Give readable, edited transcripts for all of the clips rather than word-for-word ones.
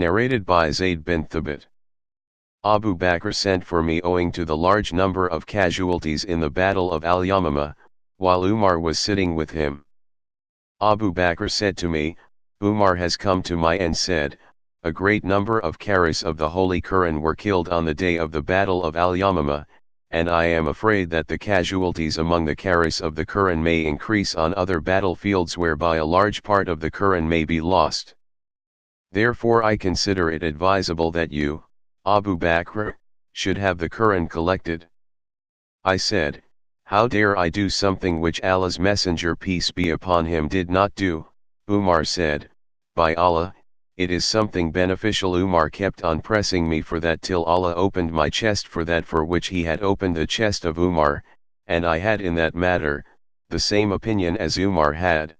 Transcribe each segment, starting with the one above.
Narrated by Zayd bin Thabit. Abu Bakr sent for me owing to the large number of casualties in the Battle of Al-Yamamah, while Umar was sitting with him. Abu Bakr said to me, Umar has come to me and said, a great number of Karis of the Holy Quran were killed on the day of the Battle of Al-Yamamah, and I am afraid that the casualties among the Karis of the Quran may increase on other battlefields whereby a large part of the Quran may be lost. Therefore I consider it advisable that you, Abu Bakr, should have the Quran collected. I said, how dare I do something which Allah's Messenger peace be upon him did not do? Umar said, by Allah, it is something beneficial. Umar kept on pressing me for that till Allah opened my chest for that for which he had opened the chest of Umar, and I had in that matter, the same opinion as Umar had.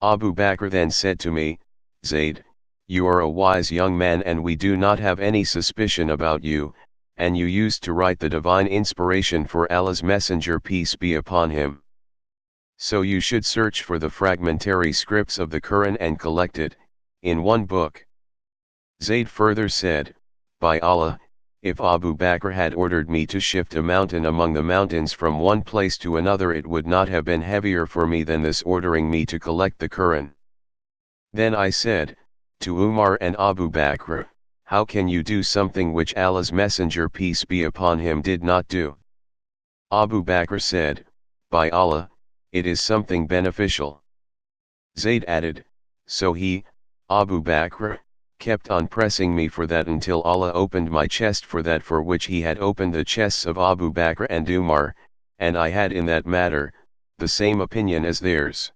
Abu Bakr then said to me, Zayd, you are a wise young man and we do not have any suspicion about you, and you used to write the divine inspiration for Allah's Messenger peace be upon him. So you should search for the fragmentary scripts of the Quran and collect it, in one book. Zayd further said, by Allah, if Abu Bakr had ordered me to shift a mountain among the mountains from one place to another, it would not have been heavier for me than this ordering me to collect the Quran. Then I said, to Umar and Abu Bakr, how can you do something which Allah's Messenger peace be upon him did not do? Abu Bakr said, by Allah, it is something beneficial. Zayd added, so he, Abu Bakr, kept on pressing me for that until Allah opened my chest for that for which he had opened the chests of Abu Bakr and Umar, and I had in that matter, the same opinion as theirs.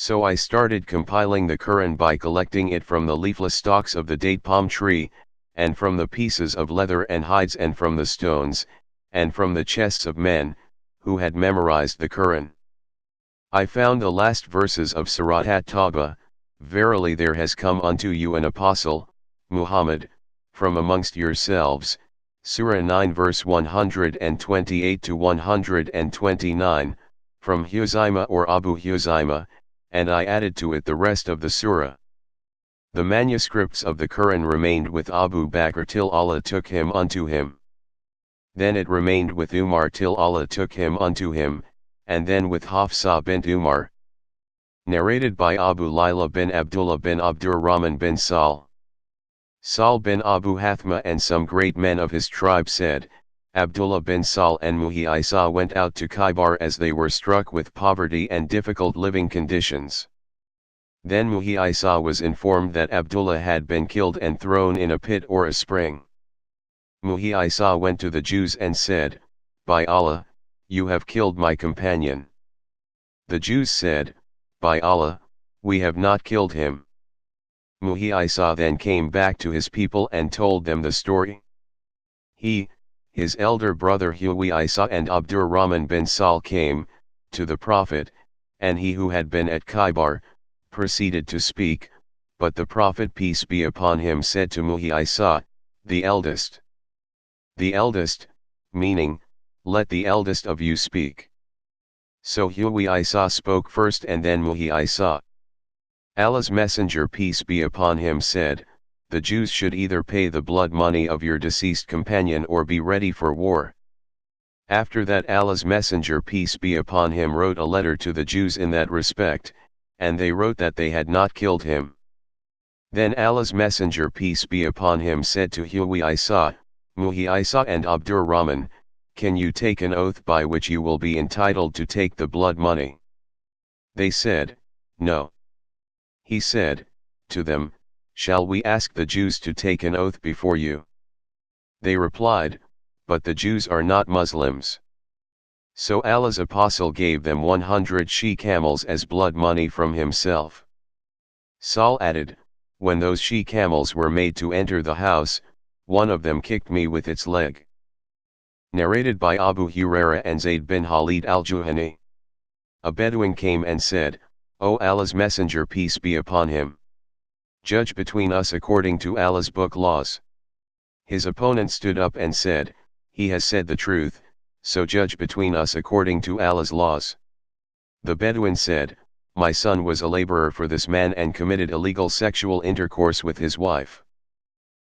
So I started compiling the Quran by collecting it from the leafless stalks of the date palm tree, and from the pieces of leather and hides and from the stones, and from the chests of men, who had memorized the Quran. I found the last verses of Surat at-Tawbah, verily there has come unto you an apostle, Muhammad, from amongst yourselves, Surah 9 verse 128 to 129, from Huzaima or Abu Huzaima, and I added to it the rest of the surah. The manuscripts of the Quran remained with Abu Bakr till Allah took him unto him. Then it remained with Umar till Allah took him unto him, and then with Hafsa bint Umar. Narrated by Abu Layla bin Abdullah bin Abdurrahman bin Sal. Sal bin Abu Hathma and some great men of his tribe said, Abdullah bin Sal and Muhi Isa went out to Khaybar as they were struck with poverty and difficult living conditions. Then Muhi Isa was informed that Abdullah had been killed and thrown in a pit or a spring. Muhi Isa went to the Jews and said, by Allah, you have killed my companion. The Jews said, by Allah, we have not killed him. Muhi Isa then came back to his people and told them the story. He, his elder brother Huwi Isa and Abdurrahman bin Sal came, to the Prophet, and he who had been at Khaybar, proceeded to speak, but the Prophet peace be upon him said to Muhi Isa, the eldest. The eldest, meaning, let the eldest of you speak. So Huwi Isa spoke first and then Muhi Isa. Allah's Messenger peace be upon him said, the Jews should either pay the blood money of your deceased companion or be ready for war. After that Allah's Messenger peace be upon him wrote a letter to the Jews in that respect, and they wrote that they had not killed him. Then Allah's Messenger peace be upon him said to Huwi Isa, Muhi Isa and Abdurrahman, can you take an oath by which you will be entitled to take the blood money? They said, no. He said, to them, shall we ask the Jews to take an oath before you? They replied, but the Jews are not Muslims. So Allah's apostle gave them 100 she-camels as blood money from himself. Saul added, when those she-camels were made to enter the house, one of them kicked me with its leg. Narrated by Abu Hurairah and Zayd bin Khalid al-Juhani. A Bedouin came and said, O Allah's Messenger peace be upon him, judge between us according to Allah's book laws. His opponent stood up and said, he has said the truth, so judge between us according to Allah's laws. The Bedouin said, my son was a laborer for this man and committed illegal sexual intercourse with his wife.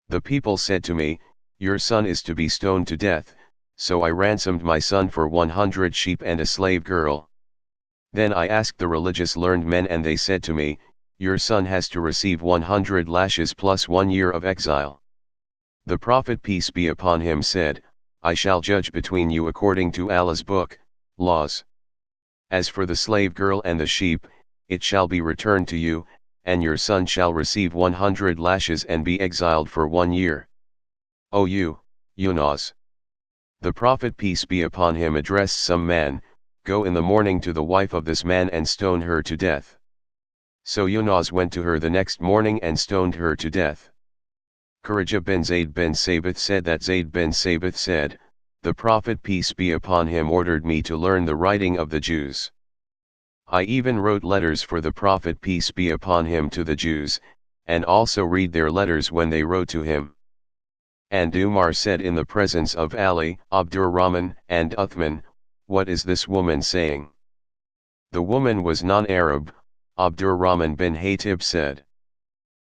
The people said to me, your son is to be stoned to death, so I ransomed my son for 100 sheep and a slave girl. Then I asked the religious learned men and they said to me, your son has to receive 100 lashes plus 1 year of exile. The Prophet peace be upon him said, I shall judge between you according to Allah's book, laws. As for the slave girl and the sheep, it shall be returned to you, and your son shall receive 100 lashes and be exiled for 1 year. O you, Yunus! The Prophet peace be upon him addressed some man, go in the morning to the wife of this man and stone her to death. So Yunus went to her the next morning and stoned her to death. Kharija bin Zayd bin Sabith said that Zayd bin Sabith said, the Prophet peace be upon him ordered me to learn the writing of the Jews. I even wrote letters for the Prophet peace be upon him to the Jews, and also read their letters when they wrote to him. And Umar said in the presence of Ali, Abdurrahman, and Uthman, what is this woman saying? The woman was non-Arab, Abdurrahman bin Hatib said.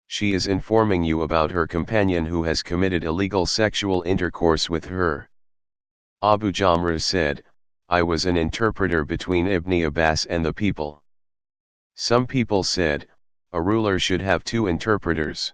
She is informing you about her companion who has committed illegal sexual intercourse with her. Abu Jamrah said, I was an interpreter between Ibn Abbas and the people. Some people said, a ruler should have 2 interpreters.